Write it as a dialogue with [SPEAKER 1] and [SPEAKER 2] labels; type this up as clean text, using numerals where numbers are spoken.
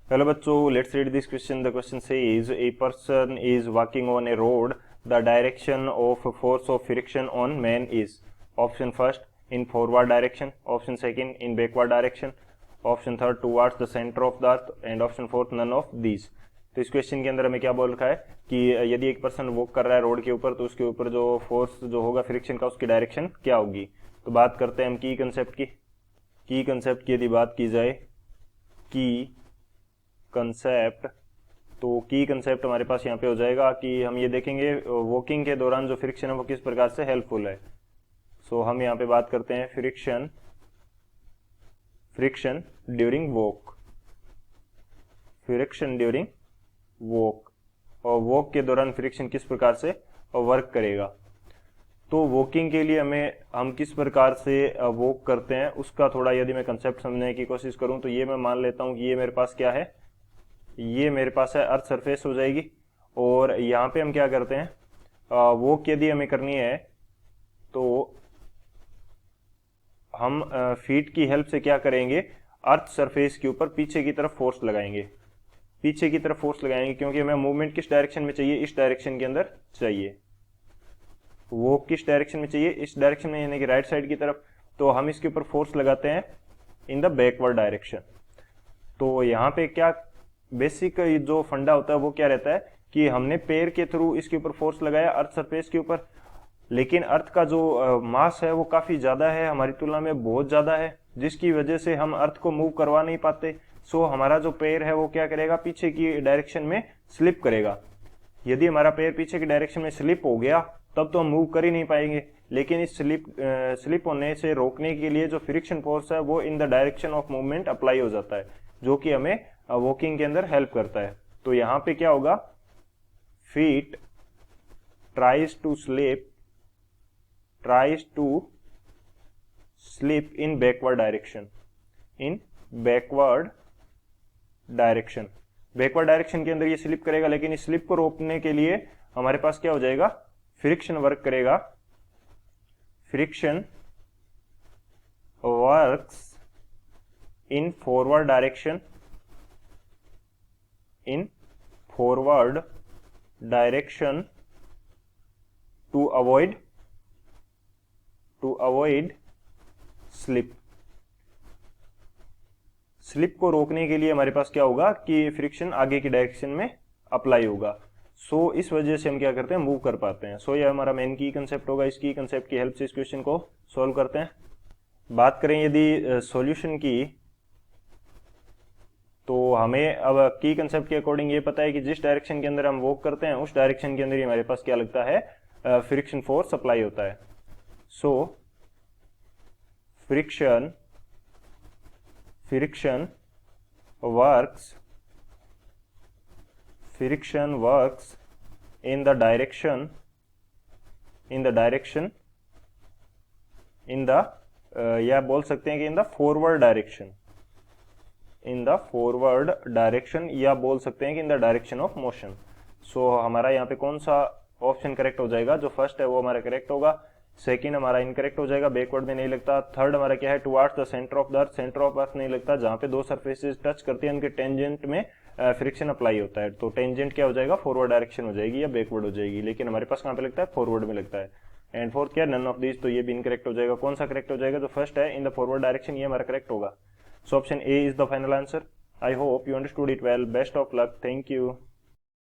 [SPEAKER 1] Hello बच्चों, let's read this question. The question says a person is walking on a road. The direction of force of friction on man is. Option first in forward direction, option second in backward direction, option third towards the centre of the earth and option fourth none of these. तो इस question के अंदर हमें क्या बोल रखा है कि यदि एक पर्सन वॉक कर रहा है रोड के ऊपर तो उसके ऊपर जो फोर्स जो होगा फ्रिक्शन का उसकी डायरेक्शन क्या होगी. तो बात करते हैं हम की कंसेप्ट की. की कंसेप्ट की यदि बात की जाए, की कंसेप्ट, तो की कंसेप्ट हमारे पास यहाँ पे हो जाएगा कि हम ये देखेंगे वॉकिंग के दौरान जो फ्रिक्शन है वो किस प्रकार से हेल्पफुल है. सो हम यहाँ पे बात करते हैं friction friction during walk. Friction during walk, और वॉक के दौरान फ्रिक्शन किस प्रकार से वर्क करेगा. तो वॉकिंग के लिए हम किस प्रकार से वॉक करते हैं उसका थोड़ा यदि मैं कंसेप्ट समझने की कोशिश करूं तो ये मैं मान लेता हूं कि ये मेरे पास क्या है, ये मेरे पास है अर्थ सरफेस हो जाएगी. और यहाँ पे हम क्या करते हैं, वॉक यदि हमें करनी है तो हम फीट की हेल्प से क्या करेंगे, अर्थ सरफेस के ऊपर पीछे की तरफ फोर्स लगाएंगे. पीछे की तरफ फोर्स लगाएंगे क्योंकि हमें मूवमेंट किस डायरेक्शन में चाहिए, इस डायरेक्शन के अंदर चाहिए. वो किस डायरेक्शन में चाहिए, इस डायरेक्शन में, यानी कि राइट साइड की तरफ. तो हम इसके ऊपर फोर्स लगाते हैं इन द बैकवर्ड डायरेक्शन. तो यहाँ पे क्या बेसिक जो फंडा होता है वो क्या रहता है कि हमने पैर के थ्रू इसके ऊपर फोर्स लगाया अर्थ सरफेस के ऊपर, लेकिन अर्थ का जो मास है वो काफी ज्यादा है, हमारी तुलना में बहुत ज्यादा है, जिसकी वजह से हम अर्थ को मूव करवा नहीं पाते. सो हमारा जो पैर है वो क्या करेगा, पीछे की डायरेक्शन में स्लिप करेगा. यदि हमारा पैर पीछे की डायरेक्शन में स्लिप हो गया तब तो हम मूव कर ही नहीं पाएंगे. लेकिन इस स्लिप होने से रोकने के लिए जो फ्रिक्शन फोर्स है वो इन the direction of movement apply हो जाता है, जो कि हमें वॉकिंग के अंदर हेल्प करता है. तो यहाँ पे क्या होगा, feet tries to slip in backward direction. In backward direction, backward direction के अंदर ये स्लिप करेगा, लेकिन इस स्लिप को रोकने के लिए हमारे पास क्या हो जाएगा, फ्रिक्शन वर्क करेगा. Friction works in forward direction, in forward direction to avoid slip. Slip को रोकने के लिए हमारे पास क्या होगा कि फ्रिक्शन आगे की डायरेक्शन में अप्लाई होगा. सो इस वजह से हम क्या करते हैं, मूव कर पाते हैं. सो ये हमारा मेन की कंसेप्ट होगा. इस की कंसेप्ट की हेल्प से इस क्वेश्चन को सॉल्व करते हैं. बात करें यदि सॉल्यूशन की, तो हमें अब की कंसेप्ट के अकॉर्डिंग ये पता है कि जिस डायरेक्शन के अंदर हम वॉक करते हैं उस डायरेक्शन के अंदर ही हमारे पास क्या लगता है, फ्रिक्शन फोर्स अप्लाई होता है. So friction works in the direction या बोल सकते हैं कि इन द फॉरवर्ड डायरेक्शन, या बोल सकते हैं कि in the direction of motion. So हमारा यहाँ पे कौन सा ऑप्शन करेक्ट हो जाएगा, जो फर्स्ट है वो हमारा करेक्ट होगा. सेकंड हमारा इनकरेक्ट हो जाएगा, बैकवर्ड में नहीं लगता. थर्ड हमारा क्या है, towards the centre of the earth, centre of earth नहीं लगता. जहां पे दो सरफेसेस टच करती है उनके टेंजेंट में फ्रिक्शन अप्लाई होता है. तो टेंजेंट क्या हो जाएगा, फॉरवर्ड डायरेक्शन हो जाएगी या बैकवर्ड हो जाएगी, लेकिन हमारे पास कहाँ पे लगता है, फॉरवर्ड में लगता है. एंड फोर्थ क्या, नन ऑफ दीज. तो ये भी इनकरेक्ट हो जाएगा. कौन सा करेक्ट हो जाएगा, जो फर्स्ट है इन द फॉरवर्ड डायरेक्शन, ये हमारा करेक्ट होगा. So option A is the final answer. I hope you understood it well. Best of luck. Thank you.